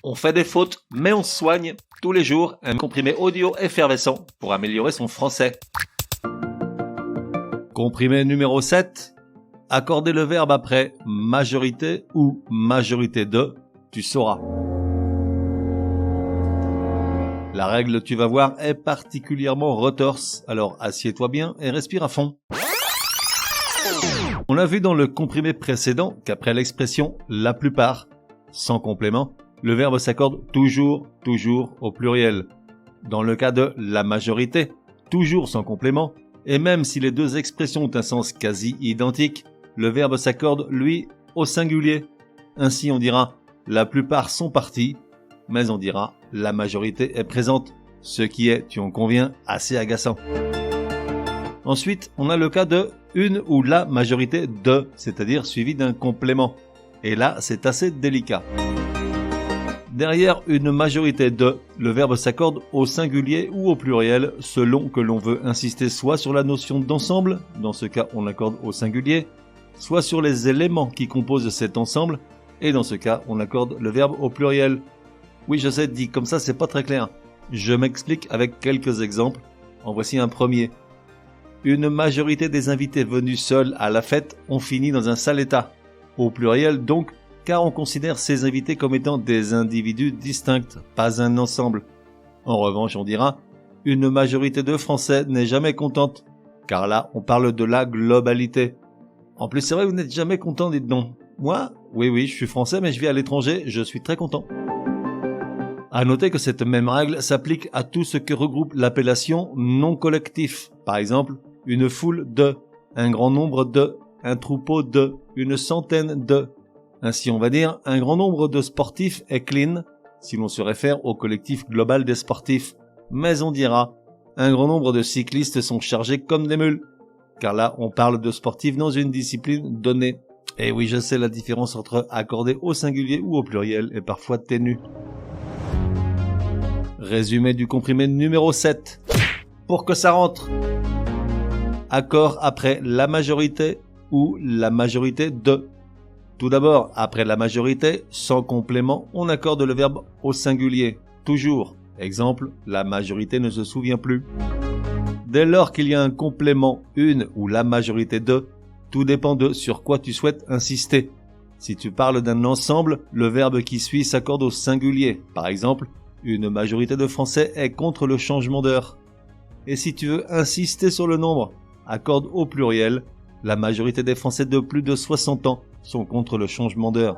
On fait des fautes, mais on se soigne. Tous les jours, un comprimé audio effervescent pour améliorer son français. Comprimé numéro 7. Accorder le verbe après majorité ou majorité de, tu sauras. La règle, tu vas voir, est particulièrement retorse, alors assieds-toi bien et respire à fond. On a vu dans le comprimé précédent qu'après l'expression « la plupart », sans complément, le verbe s'accorde toujours au pluriel. Dans le cas de « la majorité », toujours sans complément, et même si les deux expressions ont un sens quasi identique, le verbe s'accorde, lui, au singulier. Ainsi on dira « la plupart sont partis », mais on dira « la majorité est présente », ce qui est, tu en conviens, assez agaçant. Ensuite, on a le cas de « une ou la majorité de », c'est-à-dire suivi d'un complément. Et là, c'est assez délicat. Derrière une majorité de, le verbe s'accorde au singulier ou au pluriel selon que l'on veut insister soit sur la notion d'ensemble, dans ce cas on l'accorde au singulier, soit sur les éléments qui composent cet ensemble, et dans ce cas on accorde le verbe au pluriel. Oui, je sais, dit comme ça, c'est pas très clair. Je m'explique avec quelques exemples. En voici un premier. Une majorité des invités venus seuls à la fête ont fini dans un sale état. Au pluriel donc, car on considère ces invités comme étant des individus distincts, pas un ensemble. En revanche, on dira « une majorité de Français n'est jamais contente », car là, on parle de la globalité. En plus, c'est vrai, vous n'êtes jamais content, dites donc. Moi, oui, je suis français, mais je vis à l'étranger, je suis très content. À noter que cette même règle s'applique à tout ce que regroupe l'appellation non collectif. Par exemple, une foule de, un grand nombre de, un troupeau de, une centaine de. Ainsi, on va dire, un grand nombre de sportifs est clean, si l'on se réfère au collectif global des sportifs. Mais on dira, un grand nombre de cyclistes sont chargés comme des mules. Car là, on parle de sportifs dans une discipline donnée. Et oui, je sais, la différence entre accorder au singulier ou au pluriel est parfois ténue. Résumé du comprimé numéro 7. Pour que ça rentre. Accord après la majorité ou la majorité de. Tout d'abord, après la majorité, sans complément, on accorde le verbe au singulier. Toujours. Exemple, la majorité ne se souvient plus. Dès lors qu'il y a un complément, une ou la majorité de, tout dépend de sur quoi tu souhaites insister. Si tu parles d'un ensemble, le verbe qui suit s'accorde au singulier. Par exemple, une majorité de Français est contre le changement d'heure. Et si tu veux insister sur le nombre, accorde au pluriel. La majorité des Français de plus de 60 ans sont contre le changement d'heure.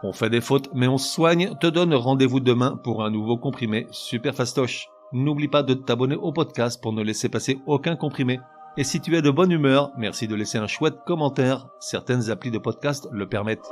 On fait des fautes, mais on se soigne. Te donne rendez-vous demain pour un nouveau comprimé super fastoche. N'oublie pas de t'abonner au podcast pour ne laisser passer aucun comprimé. Et si tu es de bonne humeur, merci de laisser un chouette commentaire. Certaines applis de podcast le permettent.